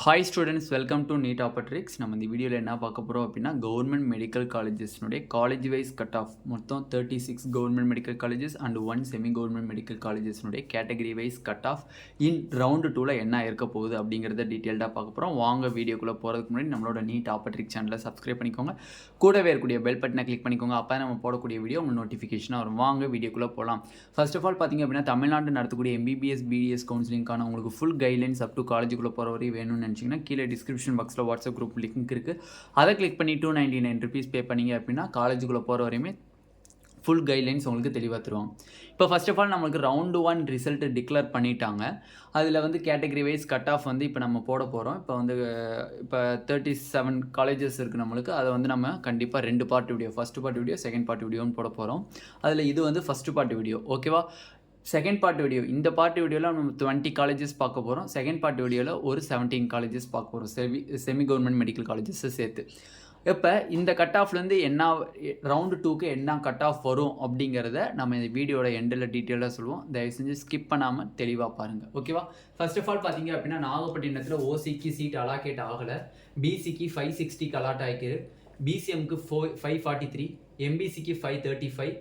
Hi students, welcome to Neet Opportrix. நம்ம இந்த வீடியோவில் என்ன பார்க்க போகிறோம் அப்படின்னா கவர்மெண்ட் மெடிக்கல் காலேஜஸ்னுடைய காலேஜ் வைஸ் கட் ஆஃப் மொத்தம் 36 government medical colleges and 1 semi government medical காலேஜஸ்னுடைய category wise cut off in round 2ல் என்ன இருக்க போகுது அப்படிங்கிறத டீட்டெயில்டாக பார்க்க போகிறோம். வாங்க வீடியோக்குள்ளே போகிறதுக்கு முன்னாடி நம்மளோட நீட் ஆப்பர்ட்ரிக்ஸ் சேனலை சப்ஸ்கிரைப் பண்ணிக்கோங்க. கூடவே இருக்கக்கூடிய பெல் பட்டனை கிளிக் பண்ணிக்கோங்க. அப்போ நம்ம போடக்கூடிய வீடியோ உங்களுக்கு நோட்டிஃபிகேஷனாக வரும். வாங்க வீடியோக்குள்ளே போகலாம். ஃபர்ஸ்ட் ஆஃப் ஆல் பார்த்திங்க அப்படின்னா தமிழ்நாடு நடத்தக்கூடிய எம்பிபிஎஸ் பிடிஎஸ் கவுன்சிலிங்கான உங்களுக்கு ஃபுல் கைட்லைன்ஸ் அப் டு காலேஜுக்குள்ளே போகிற வரை வேணும்னு நினச்சிங்கன்னா கீழே டிஸ்கிரிப்ஷன் பாக்ஸில் வாட்ஸ்அப் குரூப் லிங்க் இருக்குது. அதை கிளிக் பண்ணி $299 பே பண்ணிங்க அப்படின்னா காலேஜுக்குள்ளே போகிற வரையுமே ஃபுல் கைட்லைன்ஸ் உங்களுக்கு தெளிவாக தருவாங்க. இப்போ ஃபர்ஸ்ட் ஆஃப் ஆல் நம்மளுக்கு ரவுண்டு 1 ரிசல்ட்டு டிக்ளேர் பண்ணிட்டாங்க. அதில் வந்து கேட்டகரி வைஸ் கட் ஆஃப் வந்து இப்போ நம்ம போட போகிறோம். இப்போ 37 காலேஜஸ் இருக்குது நம்மளுக்கு. அதை வந்து நம்ம கண்டிப்பாக 2 part video, first part video, second part வீடியோன்னு போட போகிறோம். அதில் இது வந்து ஃபஸ்ட் பார்ட் வீடியோ, ஓகேவா. செகண்ட் பார்ட் வீடியோ, இந்த பார்ட் வீடியோவில் நம்ம 20 காலேஜஸ் பார்க்க போகிறோம். செகண்ட் பார்ட் வீடியோவில் ஒரு 17 காலேஜஸ் பார்க்க போகிறோம், செமி கவர்மெண்ட் மெடிக்கல் காலேஜஸை சேர்த்து. இப்போ இந்த கட் ஆஃப்லேருந்து என்ன ரவுண்டு 2க்கு என்ன கட் ஆஃப் வரும் அப்படிங்கிறத நம்ம இந்த வீடியோட எண்டில் டீட்டெயிலாக சொல்லுவோம். தயவு செஞ்சு ஸ்கிப் பண்ணாமல் தெளிவாக பாருங்கள், ஓகேவா. ஃபர்ஸ்ட் ஆஃப் ஆல் பார்த்தீங்க அப்படின்னா நாகப்பட்டினத்தில் ஓசிக்கு சீட் அலாகேட் ஆகலை. பிசிக்கு 560 அலாட் ஆகிருக்கு. பிசிஎம்க்கு 543, எம்பிசிக்கு 535,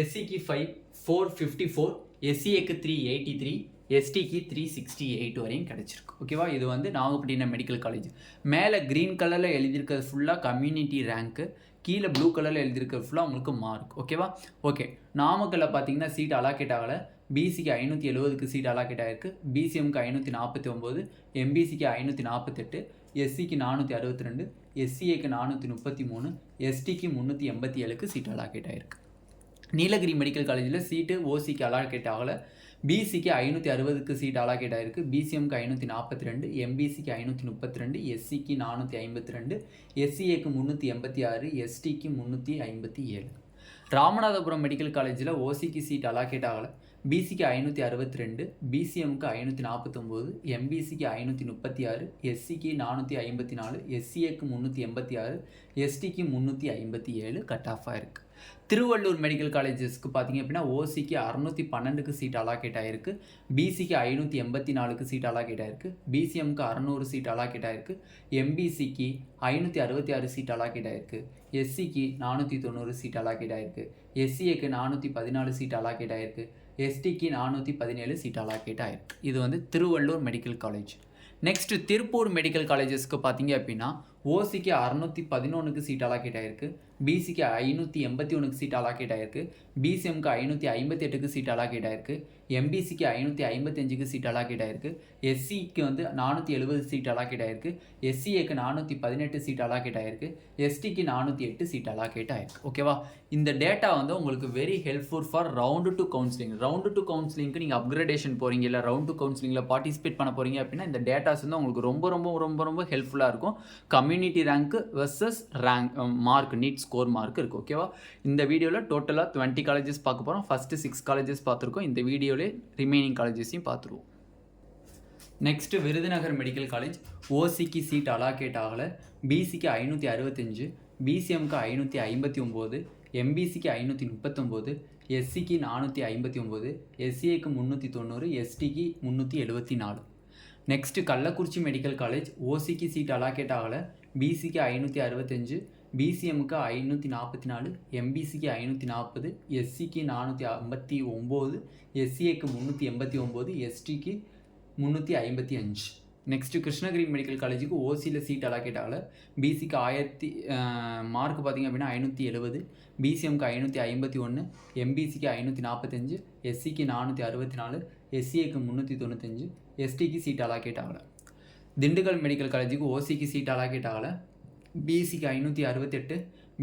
எஸ்சிக்கு 454, எஸ்சிஏக்கு 383, எஸ்டிக்கு 368 வரையும் கிடச்சிருக்கு, ஓகேவா. இது வந்து நாகப்பட்டினம் மெடிக்கல் காலேஜ். மேலே க்ரீன் கலரில் எழுதியிருக்கிறது ஃபுல்லாக கம்யூனிட்டி ரேங்க்கு, கீழே ப்ளூ கலரில் எழுதியிருக்கிறது ஃபுல்லாக உங்களுக்கு மார்க், ஓகேவா. ஓகே, நாமக்கல்லில் பார்த்தீங்கன்னா சீட் அலாக்கேட் ஆகலை. பிசிக்கு 570க்கு சீட் அலாக்கேட் ஆகிருக்கு. பிசிஎம்க்கு 549, எம்பிசிக்கு 548, எஸ்சிக்கு 462, எஸ்சிஏக்கு 433, எஸ்டிக்கு 387க்கு சீட் அலாக்கேட் ஆகிருக்கு. நீலகிரி மெடிக்கல் காலேஜில் சீட்டு ஓசிக்கு அலாக்கேட் ஆகலை. பிசிக்கு 560க்கு சீட் அலாக்கேட் ஆகிருக்கு. பிசிஎம்க்கு 542, எம்பிசிக்கு 532, எஸ்சிக்கு 452, எஸ்சிஏக்கு 386, எஸ்டிக்கு 357. ராமநாதபுரம் மெடிக்கல் காலேஜில் ஓசிக்கு சீட் அலாக்கேட் ஆகலை. பிசிக்கு 562, பிசிஎம்க்கு 549, எம்பிசிக்கு 536, எஸ்சிக்கு 454, எஸ்சிஏக்கு 386, எஸ்டிக்கு 357 கட் ஆஃப் ஆகிருக்கு. திருவள்ளூர் மெடிக்கல் காலேஜஸ்க்கு பார்த்தீங்க அப்படின்னா ஓசிக்கு 612க்கு சீட் அலாக்கேட் ஆகிருக்கு. பிசிக்கு 584க்கு சீட் அலாக்கேட் ஆகிருக்கு. பிசிஎம்க்கு 600 சீட் அலாக்கேட் ஆகிருக்கு. எம்பிசிக்கு 566 சீட் அலாக்கேட் ஆகிருக்கு. எஸ்சிக்கு 490 சீட் அலாக்கேட் ஆகிருக்கு. எஸ்சிஏக்கு 414 சீட் அலாக்கேட் ஆகிருக்கு. எஸ்டிக்கு 417 சீட் அலாக்கேட் ஆகிருக்கு. இது வந்து Tiruvallur medical college. Next Tiruppur medical காலேஜஸ்க்கு பார்த்தீங்க அப்படின்னா ஓசிக்கு 611க்கு சீட் அலாக்கேட் ஆகிருக்கு. பிசிக்கு 581க்கு சீட் அலாக்கேட் ஆகிருக்கு. பிசிஎம்க்கு 558க்கு சீட் அலாக்கேட் ஆகிருக்கு. எம்பிசிக்கு 555க்கு சீட் அலாக்கேட் ஆகிருக்கு. எஸ்சிக்கு வந்து 470 சீட் அலாக்கேட் ஆகிருக்கு. எஸ்சிஏக்கு 418 சீட் அலாக்கேட் ஆகிருக்கு. எஸ்டிக்கு 408 சீட் அலாக்கேட் ஆகிருக்கு, ஓகேவா. இந்த டேட்டா வந்து உங்களுக்கு very helpful for round 2 counselling. Round 2 கவுன்சிலிங்க்கு நீங்கள் அப்கிரேடேஷன் போகிறீங்க, இல்லை ரவுண்டு 2 கவுன்சிலிங்கில் பார்ட்டிசிபேட் பண்ண போகிறீங்க அப்படின்னா இந்த டேட்டாஸ் வந்து உங்களுக்கு ரொம்ப ரொம்ப ரொம்ப ரொம்ப ஹெல்ப்ஃபுல்லாக இருக்கும். கம்யூனிட்டி ரேங்க்கு versus rank mark, NEET score mark இருக்குது, ஓகேவா. இந்த வீடியோவில் டோட்டலாக 20 காலேஜஸ் பார்க்க போகிறோம். ஃபஸ்ட்டு 6 காலேஜஸ் பார்த்துருக்கோம். இந்த வீடியோவிலே ரிமைனிங் காலேஜஸையும் பார்த்துருவோம். நெக்ஸ்ட்டு விருதுநகர் மெடிக்கல் காலேஜ் ஓசிக்கு சீட் அலாக்கேட் ஆகலை. பிசிக்கு 565, பிசிஎம்க்கு 559, எம்பிசிக்கு 539, எஸ்சிக்கு 459, எஸ்சிஏக்கு 390, எஸ்டிக்கு 374. நெக்ஸ்ட்டு கள்ளக்குறிச்சி மெடிக்கல் காலேஜ் ஓசிக்கு சீட் அலாக்கேட் ஆகலை. பிசிக்கு 565, பிசிஎம்க்கு 544, எம்பிசிக்கு 540, எஸ்சிக்கு 459, எஸ்சிஏக்கு 389, எஸ்டிக்கு 355. நெக்ஸ்ட்டு கிருஷ்ணகிரி மெடிக்கல் காலேஜுக்கு ஓசியில் சீட் அலாக்கேட் ஆகலை. பிசிக்கு 1000 மார்க் பார்த்திங்க அப்படின்னா 570, பிசிஎம்க்கு 551, எம்பிசிக்கு 545, எஸ்சிக்கு 464, எஸ்சிஏக்கு 395, எஸ்டிக்கு சீட் அலாக்கேட் ஆகலை. திண்டுக்கல் மெடிக்கல் காலேஜுக்கு ஓசிக்கு சீட் அலாக்கேட் ஆகலை. பிசிக்கு 568,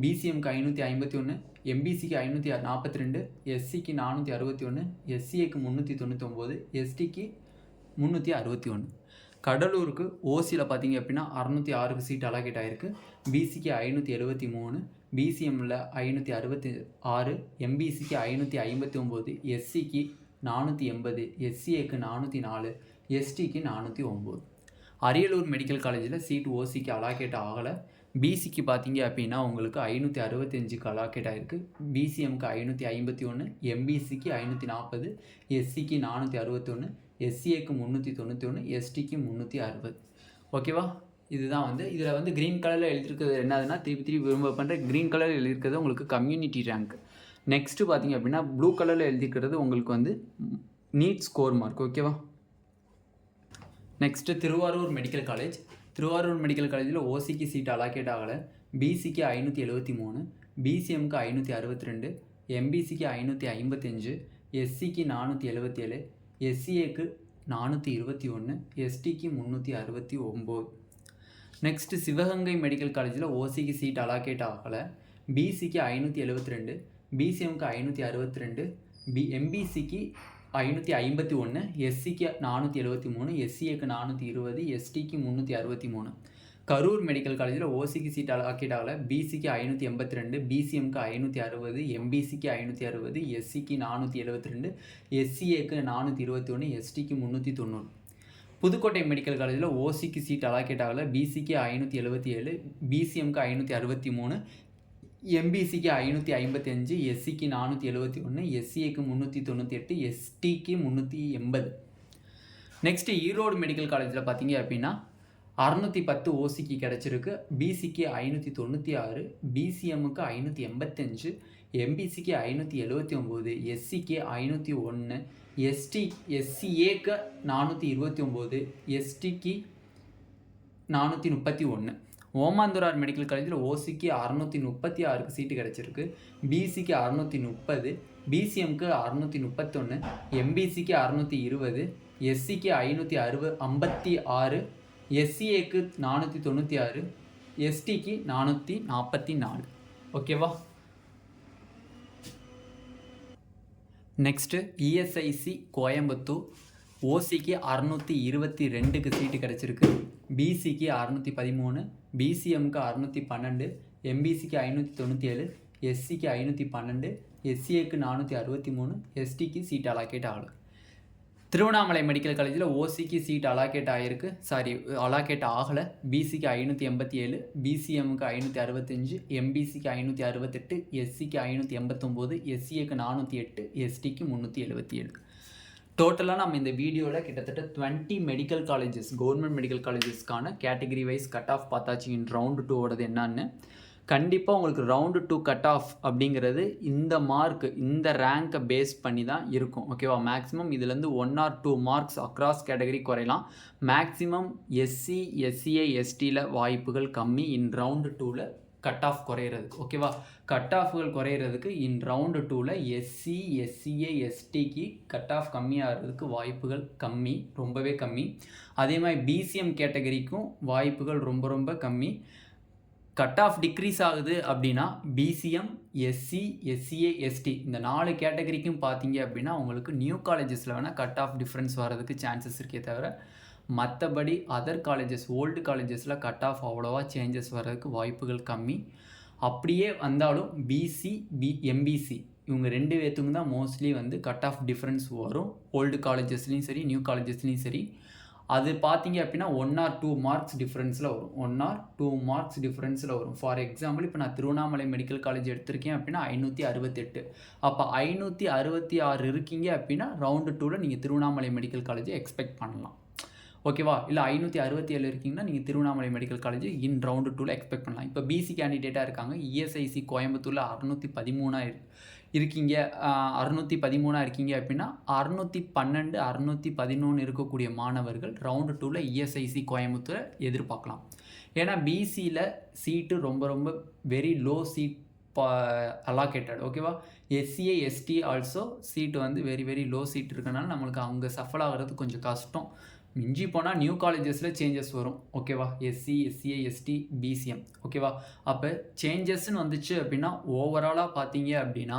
பிசிஎம்க்கு 551, எம்பிசிக்கு 542, எஸ்சிக்கு 461, எஸ்சிஏக்கு 399, எஸ்டிக்கு 361. கடலூருக்கு ஓசியில் பார்த்தீங்க அப்படின்னா 606க்கு சீட் அலாக்கேட் ஆகிருக்கு. பிசிக்கு 573, பிசிஎம்மில் 566, எம்பிசிக்கு 559, எஸ்சிக்கு 480, எஸ்சிஏக்கு 404, எஸ்டிக்கு 409. அரியலூர் மெடிக்கல் காலேஜில் சீட் ஓசிக்கு அலாக்கேட் ஆகலை. பிசிக்கு பார்த்தீங்க அப்படின்னா உங்களுக்கு 565க்கு அலாக்கேட் ஆகிருக்கு. பிசிஎம்க்கு 551, எம்பிசிக்கு 540, எஸ்சிக்கு 461, எஸ்சிஏக்கு 391, எஸ்டிக்கு 360. ஓகேவா? இதுதான் வந்து இதில் வந்து க்ரீன் கலரில் எழுதியிருக்கிறது என்னதுன்னா திருப்பி விரும்ப பண்ணுற க்ரீன் கலரில் எழுதியிருக்கிறது உங்களுக்கு கம்யூனிட்டி ரேங்க். நெக்ஸ்ட்டு பார்த்தீங்க அப்படின்னா ப்ளூ கலரில் எழுதிக்கிறது உங்களுக்கு வந்து நீட் ஸ்கோர் மார்க். ஓகேவா? Next Tiruvarur medical college. Tiruvarur medical காலேஜில் ஓசிக்கு சீட் அலாக்கேட் ஆகலை. பிசிக்கு 573, பிசிஎம்க்கு 562, எம்பிசிக்கு 555, எஸ்சிக்கு 477, எஸ்சிஏக்கு 421, எஸ்டிக்கு 369. நெக்ஸ்ட்டு சிவகங்கை மெடிக்கல் காலேஜில் ஓசிக்கு சீட் அலாக்கேட் ஆகலை. பிசிக்கு 572, பிசிஎம்க்கு 562, எம்பிசிக்கு 551, எஸ்சிக்கு 473, எஸ்சிஏக்கு 420, எஸ்டிக்கு 363. கரூர் மெடிக்கல் காலேஜில் ஓசிக்கு சீட் அலாக்கேட் ஆகலை. பிசிக்கு 582, பிசிஎம்க்கு 560, எம்பிசிக்கு 560, எஸ்சிக்கு 472, எஸ்சிஏக்கு 421, எஸ்டிக்கு 390. புதுக்கோட்டை மெடிக்கல் காலேஜில் ஓசிக்கு சீட் அலாக்கேட் ஆகலை. பிசிக்கு 577, பிசிஎம்க்கு 563, எம்பிசிக்கு 555, எஸ்சிக்கு 471, எஸ்சிஏக்கு 398, எஸ்டிக்கு 380. நெக்ஸ்ட்டு ஈரோடு மெடிக்கல் காலேஜில் பார்த்தீங்க அப்படின்னா 610 ஓசிக்கு கிடச்சிருக்கு. பிசிக்கு 596, பிசிஎம்முக்கு 585, எம்பிசிக்கு 579, எஸ்சிக்கு 501, எஸ்சிஏக்கு 429, எஸ்டிக்கு 431. ஓமாந்தூரார் மெடிக்கல் காலேஜில் ஓசிக்கு 636 சீட்டு கிடச்சிருக்கு. பிசிக்கு 630, பிசிஎம்க்கு 631, எம்பிசிக்கு 620, எஸ்சிக்கு 556, எஸ்சிஏக்கு 496, எஸ்டிக்கு 444. ஓகேவா? நெக்ஸ்ட்டு இஎஸ்ஐசி கோயம்புத்தூர் ஓசிக்கு 622க்கு சீட்டு கிடச்சிருக்கு. பிசிக்கு 613, பிசிஎம்க்கு 612, எம்பிசிக்கு 597, எஸ்சிக்கு 512, எஸ்சிஏக்கு 463, எஸ்டிக்கு சீட் அலாக்கேட் ஆகலை. திருவண்ணாமலை மெடிக்கல் காலேஜில் ஓசிக்கு சீட் அலாக்கேட் அலாக்கேட் ஆகலை. பிசிக்கு 587, பிசிஎம்முக்கு 565, எம்பிசிக்கு 568, எஸ்சிக்கு 589, எஸ்சிஏக்கு 408, எஸ்டிக்கு 377. டோட்டலாக நம்ம இந்த வீடியோவில் கிட்டத்தட்ட 20 மெடிக்கல் காலேஜஸ் கவர்மெண்ட் மெடிக்கல் காலேஜஸ்க்கான கேட்டகரி வைஸ் கட் ஆஃப் பார்த்தாச்சு. இன் ரவுண்டு 2 என்னன்னு கண்டிப்பாக உங்களுக்கு ரவுண்டு 2 கட் ஆஃப் அப்படிங்கிறது இந்த மார்க் இந்த ரேங்கை பேஸ் பண்ணி தான் இருக்கும். ஓகேவா? மேக்ஸிமம் இதுலேருந்து 1 or 2 மார்க்ஸ் அக்ராஸ் கேட்டகரி குறையலாம். மேக்ஸிமம் எஸ்சி எஸ்சிஏ எஸ்டியில் வாய்ப்புகள் கம்மி இன் ரவுண்டு 2ல் கட் ஆஃப் குறையிறதுக்கு. ஓகேவா? கட் ஆஃப்கள் குறையிறதுக்கு இன் ரவுண்டு 2ல் எஸ்சி எஸ்சிஏ எஸ்டிக்கு கட் ஆஃப் கம்மியாகிறதுக்கு வாய்ப்புகள் கம்மி, ரொம்பவே கம்மி. அதே மாதிரி பிசிஎம் கேட்டகரிக்கும் வாய்ப்புகள் ரொம்ப ரொம்ப கம்மி. கட் ஆஃப் டிக்ரீஸ் ஆகுது அப்படின்னா பிசிஎம் எஸ்சி எஸ்சிஏ எஸ்டி இந்த 4 கேட்டகரிக்கும் பார்த்தீங்க அப்படின்னா உங்களுக்கு நியூ காலேஜஸில் வேணால் கட் ஆஃப் டிஃப்ரென்ஸ் வரதுக்கு சான்சஸ் இருக்கே தவிர மற்றபடி அதர் காலேஜஸ் ஓல்டு காலேஜஸில் கட் ஆஃப் அவ்வளோவா சேஞ்சஸ் வர்றதுக்கு வாய்ப்புகள் கம்மி. அப்படியே வந்தாலும் பிசி எம்பிசி இவங்க 2 பேத்துக்கும் தான் மோஸ்ட்லி வந்து கட் ஆஃப் டிஃப்ரென்ஸ் வரும். ஓல்டு காலேஜஸ்லேயும் சரி நியூ காலேஜஸ்லேயும் சரி. அது பார்த்தீங்க அப்படின்னா 1 or 2 மார்க்ஸ் டிஃப்ரென்ஸில் வரும். 1 or 2 மார்க்ஸ் டிஃப்ரென்ஸில் வரும். ஃபார் எக்ஸாம்பிள் இப்போ நான் திருவண்ணாமலை மெடிக்கல் காலேஜ் எடுத்திருக்கேன் அப்படின்னா 568. அப்போ 566 இருக்கீங்க அப்படின்னா ரவுண்டு 2ல் நீங்கள் திருவண்ணாமலை மெடிக்கல் காலேஜை எக்ஸ்பெக்ட் பண்ணலாம். ஓகேவா? இல்லை 567 இருக்கீங்கன்னா நீங்கள் திருவண்ணாமலை மெடிக்கல் காலேஜ் இன் ரவுண்டு 2ல் எக்ஸ்பெக்ட் பண்ணலாம். இப்போ பிசி கேண்டிடேட்டாக இருக்காங்க. இஎஸ்ஐசி கோயம்புத்தூரில் 613 இருக்கீங்க 613 இருக்கீங்க அப்படின்னா 612 611 இருக்கக்கூடிய மாணவர்கள் ரவுண்டு 2ல் இஎஸ்ஐசி கோயம்புத்தூரை எதிர்பார்க்கலாம். ஏன்னா பிசியில் சீட்டு ரொம்ப ரொம்ப வெரி லோ சீட் அலாக்கேட்டட். ஓகேவா? எஸ்சிஏ எஸ்டி ஆல்சோ சீட்டு வந்து வெரி வெரி லோ சீட் இருக்கனால நம்மளுக்கு அங்கே சஃபல் ஆகிறது கொஞ்சம் கஷ்டம். மிஞ்சி போனால் நியூ காலேஜஸில் சேஞ்சஸ் வரும். ஓகேவா? SC SCA ST BCM. ஓகேவா? அப்போ சேஞ்சஸ்ன்னு வந்துச்சு அப்படின்னா ஓவராலாக பார்த்தீங்க அப்படின்னா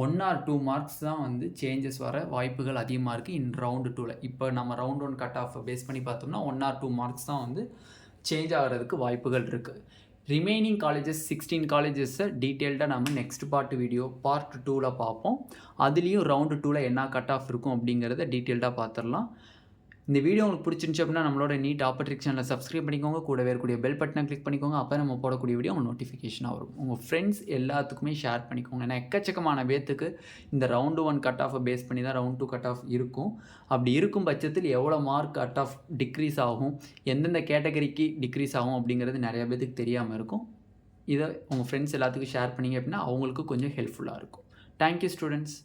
1 or 2 மார்க்ஸ் தான் வந்து சேஞ்சஸ் வர வாய்ப்புகள் அதிகமாக இருக்குது இன் ரவுண்டு 2ல். இப்போ நம்ம ரவுண்ட் 1 கட் ஆஃப் பேஸ் பண்ணி பார்த்தோம்னா 1 or 2 மார்க்ஸ் தான் வந்து சேஞ்ச் ஆகிறதுக்கு வாய்ப்புகள் இருக்குது. ரிமைனிங் காலேஜஸ் 16 காலேஜஸை டீட்டெயில்டாக நம்ம நெக்ஸ்ட் பார்ட் 2ல் பார்ப்போம். அதுலேயும் ரவுண்டு 2ல் என்ன கட் ஆஃப் இருக்கும் அப்படிங்கிறத டீட்டெயில்டாக பார்த்துடலாம். இந்த வீடியோ உங்களுக்கு பிடிச்சிருந்துச்சு அப்படின்னா நம்மளோட நீட் ஆப்பர்ட்ரிக்ஸ் சேனலை சப்ஸ்கிரைப் பண்ணிக்கோங்க. கூடவே இருக்கக்கூடிய பெல் பட்டனை கிளிக் பண்ணிக்கோங்க. அப்போ நம்ம போடக்கூடிய வீடியோ உங்களுக்கு நோட்டிஃபிகேஷனாக வரும். உங்கள் ஃப்ரெண்ட்ஸ் எல்லாத்துக்குமே ஷேர் பண்ணிக்கோங்க. ஏன்னா எக்கச்சக்கமான பேத்துக்கு இந்த ரவுண்டு 1 கட் ஆஃபை பேஸ் பண்ணி தான் ரவுண்ட் 2 கட் ஆஃப் இருக்கும். அப்படி இருக்கும் பட்சத்தில் எவ்வளோ மார்க் கட் ஆஃப் டிக்ரீஸ் ஆகும், எந்தெந்த கேட்டகரிக்கு டிக்ரீஸ் ஆகும் அப்படிங்கிறது நிறைய பேத்துக்கு தெரியாமல் இருக்கும். இதை உங்கள் ஃப்ரெண்ட்ஸ் எல்லாத்துக்கும் ஷேர் பண்ணிங்க அப்படின்னா அவங்களுக்கு கொஞ்சம் ஹெல்ப்ஃபுல்லாக இருக்கும். Thank you students.